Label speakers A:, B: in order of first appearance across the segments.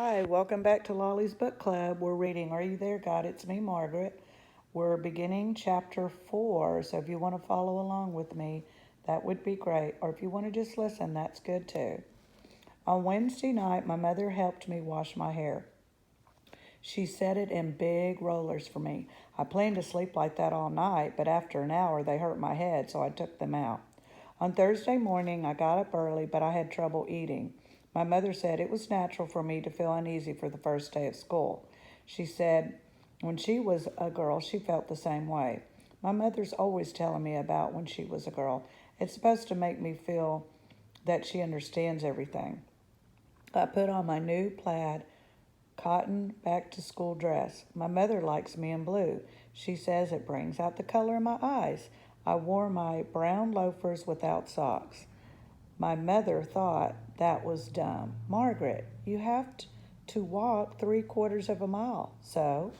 A: Hi, welcome back to Lolli's Book Club. We're reading Are You There, God? It's me, Margaret. We're beginning chapter 4, so if you want to follow along with me, that would be great. Or if you want to just listen, that's good too. On Wednesday night, my mother helped me wash my hair. She set it in big rollers for me. I planned to sleep like that all night, but after an hour, they hurt my head, so I took them out. On Thursday morning, I got up early, but I had trouble eating. My mother said it was natural for me to feel uneasy for the first day of school. She said when she was a girl, she felt the same way. My mother's always telling me about when she was a girl. It's supposed to make me feel that she understands everything. I put on my new plaid cotton back-to-school dress. My mother likes me in blue. She says it brings out the color in my eyes. I wore my brown loafers without socks. My mother thought that was dumb. Margaret, you have to walk 3/4 of a mile. So,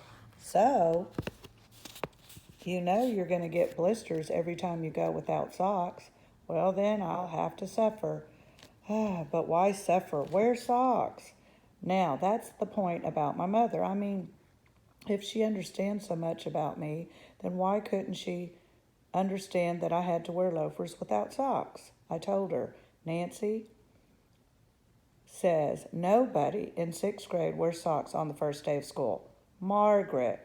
A: you know you're going to get blisters every time you go without socks. Well, then I'll have to suffer. But why suffer? Wear socks. Now, that's the point about my mother. I mean, if she understands so much about me, then why couldn't she understand that I had to wear loafers without socks? I told her. Nancy says nobody in 6th grade wears socks on the first day of school. Margaret,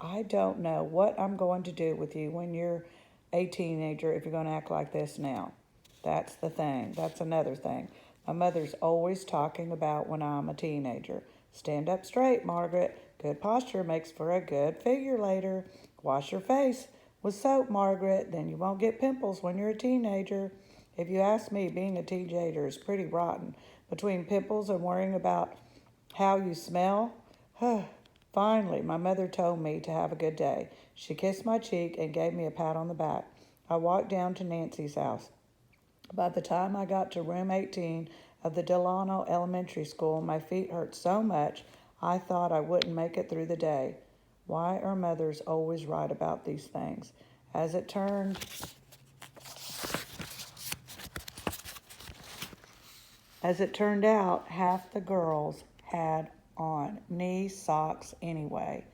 A: I don't know what I'm going to do with you when you're a teenager if you're going to act like this now. That's the thing. That's another thing. My mother's always talking about when I'm a teenager. Stand up straight, Margaret. Good posture makes for a good figure later. Wash your face with soap, Margaret. Then you won't get pimples when you're a teenager. If you ask me, being a teenager is pretty rotten. Between pimples and worrying about how you smell. Finally, my mother told me to have a good day. She kissed my cheek and gave me a pat on the back. I walked down to Nancy's house. By the time I got to room 18 of the Delano Elementary School, my feet hurt so much I thought I wouldn't make it through the day. Why are mothers always right about these things? As it turned out, half the girls had on knee socks anyway.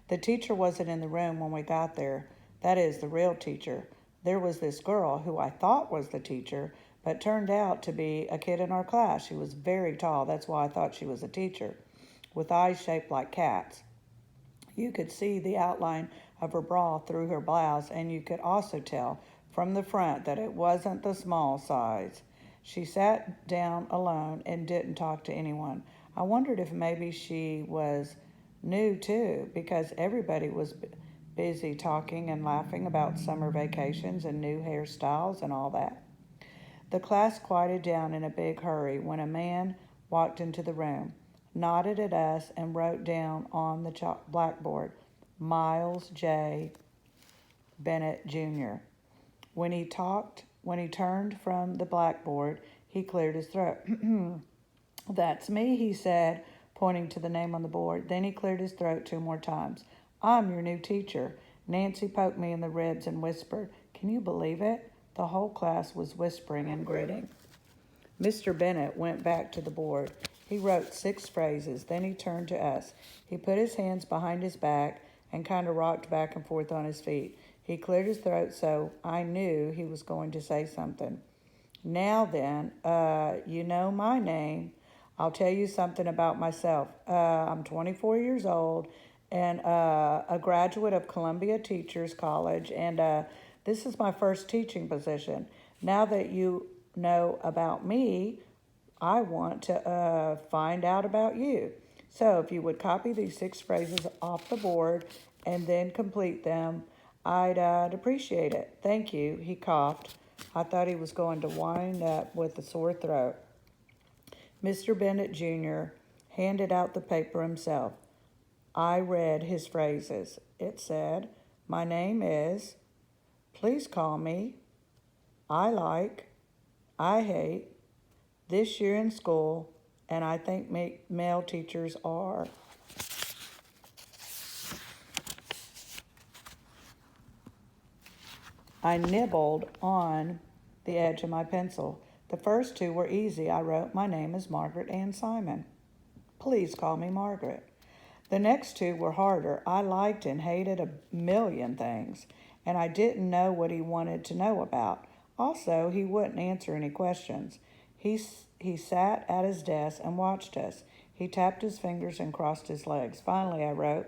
A: The teacher wasn't in the room when we got there. That is, the real teacher. There was this girl who I thought was the teacher, but turned out to be a kid in our class. She was very tall. That's why I thought she was a teacher, with eyes shaped like cats. You could see the outline of her bra through her blouse, and you could also tell from the front that it wasn't the small size. She sat down alone and didn't talk to anyone. I wondered if maybe she was new too, because everybody was busy talking and laughing about summer vacations and new hairstyles and all that. The class quieted down in a big hurry when a man walked into the room, nodded at us, and wrote down on the blackboard, Miles J. Bennett, Jr. When he turned from the blackboard, he cleared his throat. That's me, he said, pointing to the name on the board. Then he cleared his throat 2 more times. I'm your new teacher. Nancy poked me in the ribs and whispered, Can you believe it? The whole class was whispering and grinning. Mr. Bennett went back to the board. He wrote 6 phrases. Then he turned to us. He put his hands behind his back and kind of rocked back and forth on his feet. He cleared his throat, so I knew he was going to say something. Now then, you know my name. I'll tell you something about myself. I'm 24 years old and a graduate of Columbia Teachers College, and this is my first teaching position. Now that you know about me, I want to find out about you. So if you would copy these 6 phrases off the board and then complete them, I'd appreciate it. Thank you. He coughed. I thought he was going to wind up with a sore throat. Mr. Bennett, Jr. handed out the paper himself. I read his phrases. It said, My name is, please call me, I like, I hate, this year in school, and I think male teachers are. I nibbled on the edge of my pencil. The first 2 were easy. I wrote, My name is Margaret Ann Simon. Please call me Margaret. The next two were harder. I liked and hated a million things, and I didn't know what he wanted to know about. Also, he wouldn't answer any questions. He sat at his desk and watched us. He tapped his fingers and crossed his legs. Finally, I wrote,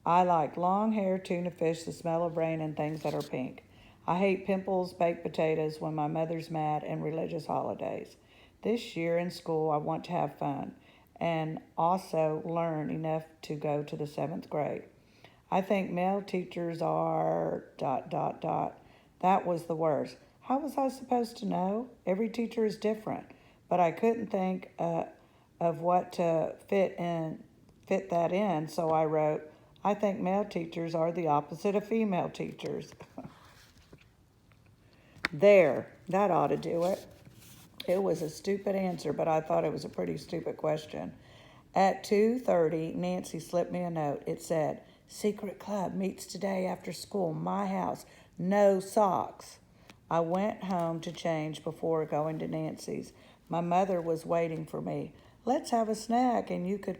A: I like long hair, tuna fish, the smell of rain, and things that are pink. I hate pimples, baked potatoes, when my mother's mad, and religious holidays. This year in school, I want to have fun and also learn enough to go to the 7th grade. I think male teachers are ... That was the worst. How was I supposed to know? Every teacher is different, but I couldn't think of what to fit that in, so I wrote, I think male teachers are the opposite of female teachers. There, that ought to do it. It was a stupid answer, but I thought it was a pretty stupid question. At 2:30, Nancy slipped me a note. It said, Secret Club meets today after school, my house, no socks. I went home to change before going to Nancy's. My mother was waiting for me. Let's have a snack and you could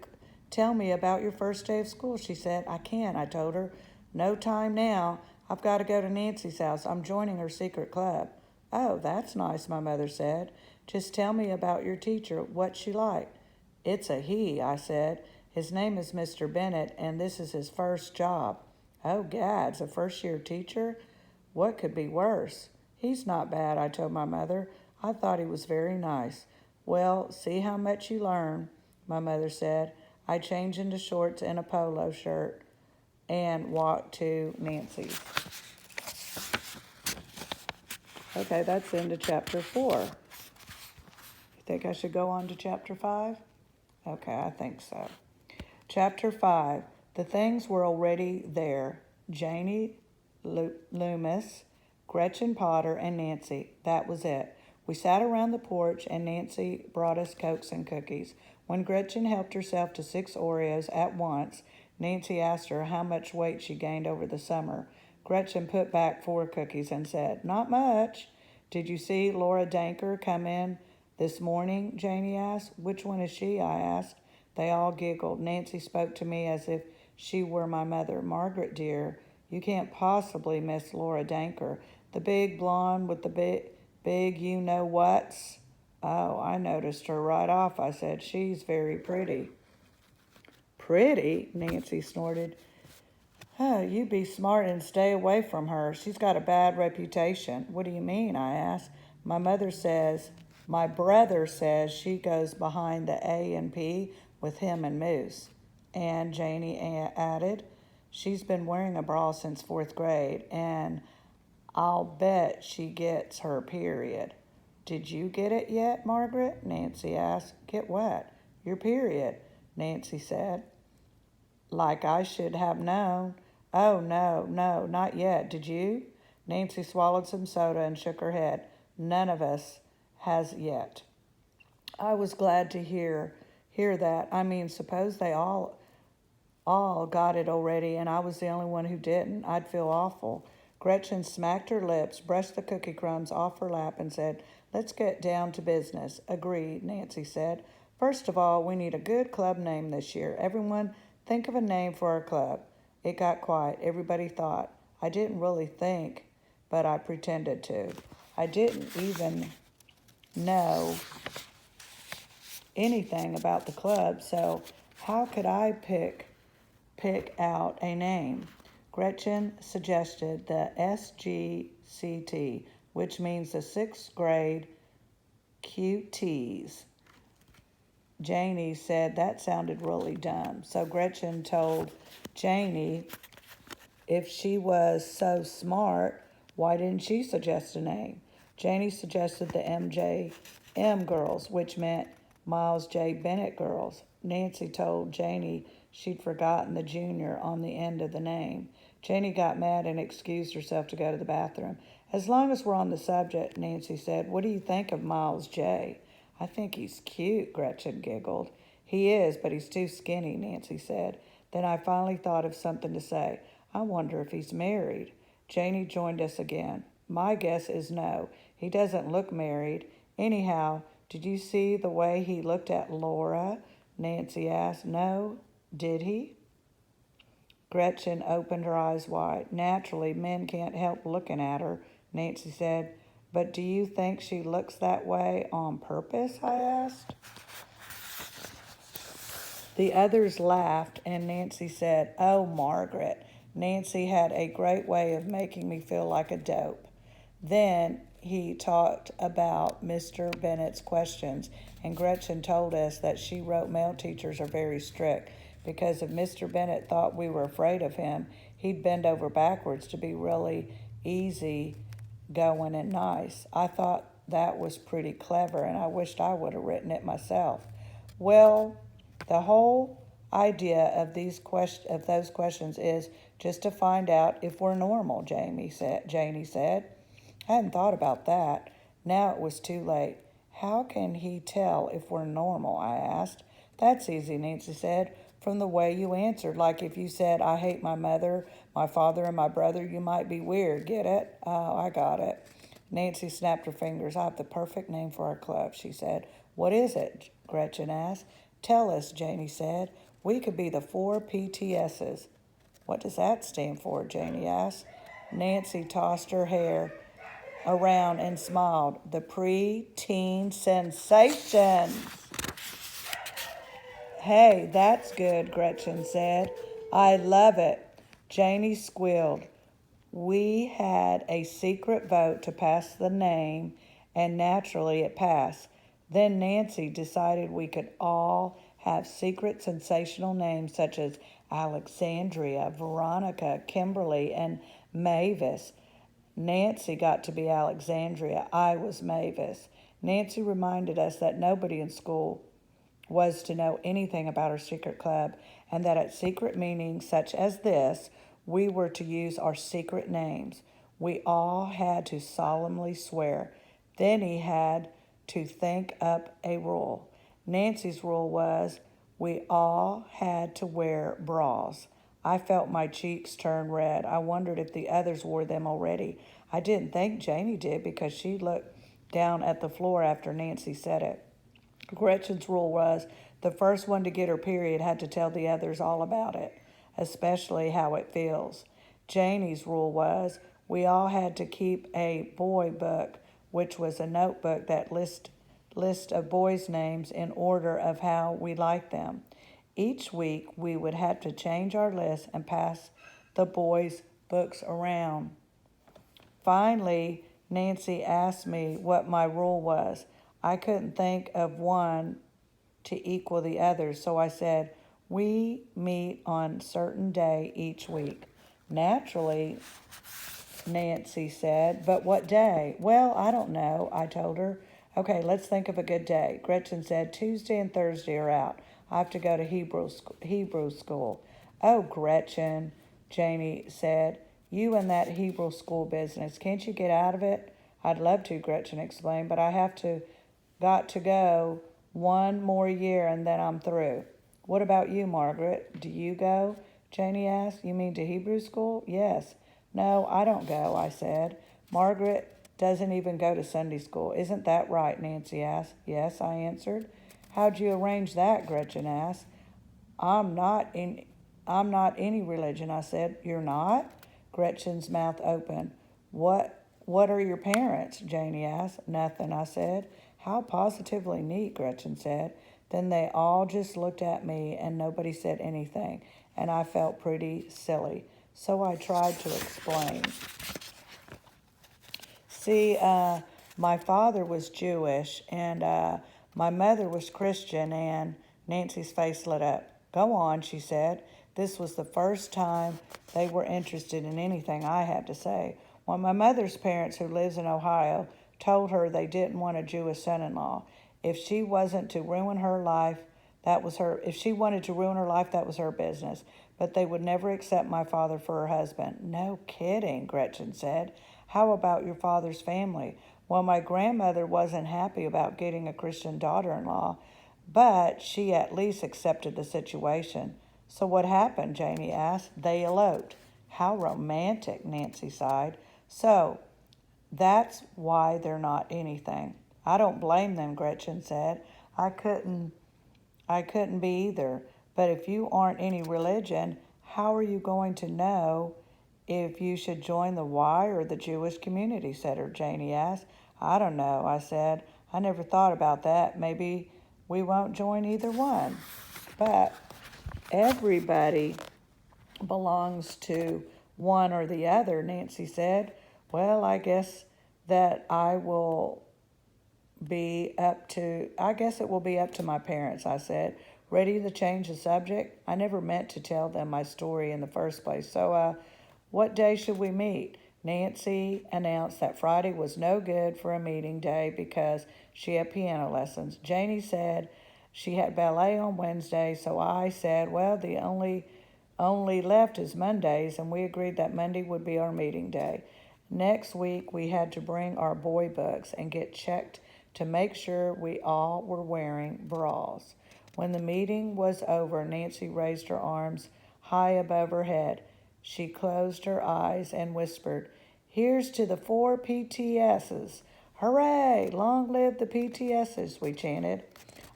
A: tell me about your first day of school, she said. I can't, I told her. No time now. I've got to go to Nancy's house. I'm joining her secret club. Oh, that's nice, my mother said. Just tell me about your teacher, what's she like. It's a he, I said. His name is Mr. Bennett, and this is his first job. Oh, Gad's a first-year teacher? What could be worse? He's not bad, I told my mother. I thought he was very nice. Well, see how much you learn, my mother said. I changed into shorts and a polo shirt and walked to Nancy's. Okay, that's into chapter 4. You think I should go on to chapter 5? Okay, I think so. Chapter 5. The things were already there. Janie Loomis, Gretchen Potter, and Nancy. That was it. We sat around the porch, and Nancy brought us cokes and cookies. When Gretchen helped herself to 6 Oreos at once, Nancy asked her how much weight she gained over the summer. Gretchen put back 4 cookies and said, Not much. Did you see Laura Danker come in this morning? Janie asked. Which one is she? I asked. They all giggled. Nancy spoke to me as if she were my mother. Margaret, dear, you can't possibly miss Laura Danker. The big blonde with the big you-know-whats. Oh, I noticed her right off, I said. She's very pretty. Pretty? Nancy snorted. Oh, you be smart and stay away from her. She's got a bad reputation. What do you mean? I asked. My brother says she goes behind the A&P with him and Moose. And Janie added, she's been wearing a bra since 4th grade, and I'll bet she gets her period. Did you get it yet, Margaret? Nancy asked. Get what? Your period, Nancy said. Like I should have known. Oh, no, not yet. Did you? Nancy swallowed some soda and shook her head. None of us has yet. I was glad to hear that. I mean, suppose they all got it already and I was the only one who didn't. I'd feel awful. Gretchen smacked her lips, brushed the cookie crumbs off her lap, and said, Let's get down to business. Agreed, Nancy said. First of all, we need a good club name this year. Everyone think of a name for our club. It got quiet. Everybody thought. I didn't really think, but I pretended to. I didn't even know anything about the club, so how could I pick out a name? Gretchen suggested the SGCT, which means the 6th grade QTs. Janie said that sounded really dumb. So Gretchen told Janie if she was so smart, why didn't she suggest a name? Janie suggested the MJM girls, which meant Miles J. Bennett girls. Nancy told Janie she'd forgotten the junior on the end of the name. Janie got mad and excused herself to go to the bathroom. As long as we're on the subject, Nancy said, what do you think of Miles J.? I think he's cute, Gretchen giggled. He is, but he's too skinny, Nancy said. Then I finally thought of something to say. I wonder if he's married. Janie joined us again. My guess is no. He doesn't look married. Anyhow, did you see the way he looked at Laura? Nancy asked. No, did he? Gretchen opened her eyes wide. Naturally, men can't help looking at her, Nancy said. But do you think she looks that way on purpose? I asked. The others laughed, and Nancy said, Oh, Margaret. Nancy had a great way of making me feel like a dope. Then he talked about Mr. Bennett's questions, and Gretchen told us that she wrote male teachers are very strict because if Mr. Bennett thought we were afraid of him, he'd bend over backwards to be really easy going and nice. I thought that was pretty clever, and I wished I would have written it myself. Well, the whole idea of those questions is just to find out if we're normal, Janie said. I hadn't thought about that. Now it was too late. How can he tell if we're normal? I asked. That's easy, Nancy said, from the way you answered. Like if you said, I hate my mother, my father, and my brother, you might be weird. Get it? Oh, I got it. Nancy snapped her fingers. I have the perfect name for our club, she said. What is it? Gretchen asked. Tell us, Janie said. We could be the 4 PTSs. What does that stand for? Janie asked. Nancy tossed her hair around and smiled. The pre-teen sensations. Hey, that's good, Gretchen said. I love it. Janie squealed. We had a secret vote to pass the name, and naturally it passed. Then Nancy decided we could all have secret sensational names such as Alexandria, Veronica, Kimberly, and Mavis. Nancy got to be Alexandria. I was Mavis. Nancy reminded us that nobody in school was to know anything about our secret club, and that at secret meetings such as this, we were to use our secret names. We all had to solemnly swear. Then he had to think up a rule. Nancy's rule was we all had to wear bras. I felt my cheeks turn red. I wondered if the others wore them already. I didn't think Janie did because she looked down at the floor after Nancy said it. Gretchen's rule was the first one to get her period had to tell the others all about it, especially how it feels. Janie's rule was we all had to keep a boy book, which was a notebook that list of boys' names in order of how we liked them. Each week we would have to change our list and pass the boys' books around. Finally, Nancy asked me what my rule was. I couldn't think of one to equal the others, so I said, we meet on a certain day each week. Naturally, Nancy said, but what day? Well, I don't know, I told her. Okay, let's think of a good day. Gretchen said, Tuesday and Thursday are out. I have to go to Hebrew school. Oh, Gretchen, Janie said, you and that Hebrew school business, can't you get out of it? I'd love to, Gretchen explained, but I got to go one more year and then I'm through. What about you, Margaret? Do you go? Janie asked. You mean to Hebrew school? Yes. No, I don't go, I said. Margaret doesn't even go to Sunday school. Isn't that right? Nancy asked. Yes, I answered. How'd you arrange that? Gretchen asked. I'm not any religion, I said. You're not? Gretchen's mouth opened. What are your parents? Janie asked. Nothing, I said. How positively neat, Gretchen said. Then they all just looked at me and nobody said anything, and I felt pretty silly. So I tried to explain. See, my father was Jewish and my mother was Christian, and Nancy's face lit up. Go on, she said. This was the first time they were interested in anything I had to say. When my mother's parents, who lives in Ohio, told her they didn't want a Jewish son-in-law. If she wanted to ruin her life, that was her business. But they would never accept my father for her husband. No kidding, Gretchen said. How about your father's family? Well, my grandmother wasn't happy about getting a Christian daughter-in-law, but she at least accepted the situation. So what happened? Janie asked. They eloped. How romantic, Nancy sighed. So that's why they're not anything. I don't blame them, Gretchen said. I couldn't I couldn't be either. But if you aren't any religion, how are you going to know if you should join the Y or the Jewish community center? Janie asked. I don't know, I said. I never thought about that. Maybe we won't join either one. But everybody belongs to one or the other, Nancy said. Well, I guess that I guess it will be up to my parents, I said, ready to change the subject. I never meant to tell them my story in the first place. So, what day should we meet? Nancy announced that Friday was no good for a meeting day because she had piano lessons. Janie said she had ballet on Wednesday, so I said, well, the only left is Mondays, and we agreed that Monday would be our meeting day. Next week, we had to bring our boy books and get checked to make sure we all were wearing bras. When the meeting was over, Nancy raised her arms high above her head. She closed her eyes and whispered, here's to the 4 PTSs. Hooray! Long live the PTSs, we chanted.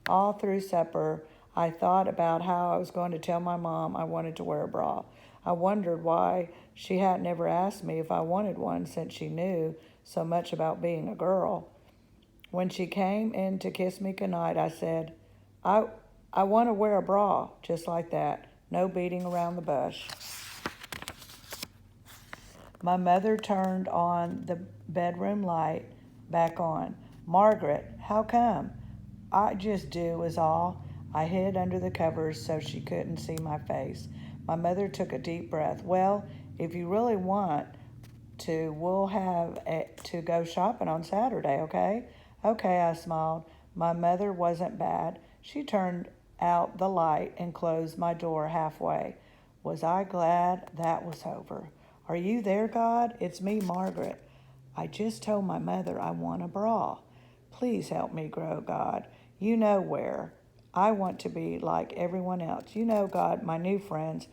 A: All through supper, I thought about how I was going to tell my mom I wanted to wear a bra. I wondered why she hadn't ever asked me if I wanted one since she knew so much about being a girl. When she came in to kiss me goodnight, I said, I, I want to wear a bra, just like that. No beating around the bush. My mother turned on the bedroom light back on. Margaret, how come? I just do is all. I hid under the covers so she couldn't see my face. My mother took a deep breath. Well, if you really want to, we'll to go shopping on Saturday, okay? Okay, I smiled. My mother wasn't bad. She turned out the light and closed my door halfway. Was I glad that was over? Are you there, God? It's me, Margaret. I just told my mother I want a bra. Please help me grow, God. You know where. I want to be like everyone else. You know, God, my new friends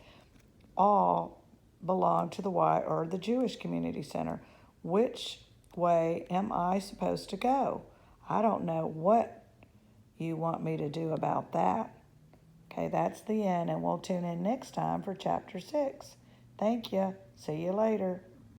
A: all belong to the Y or the Jewish Community Center. Which way am I supposed to go? I don't know what you want me to do about that. Okay, that's the end, and we'll tune in next time for Chapter 6. Thank you. See you later.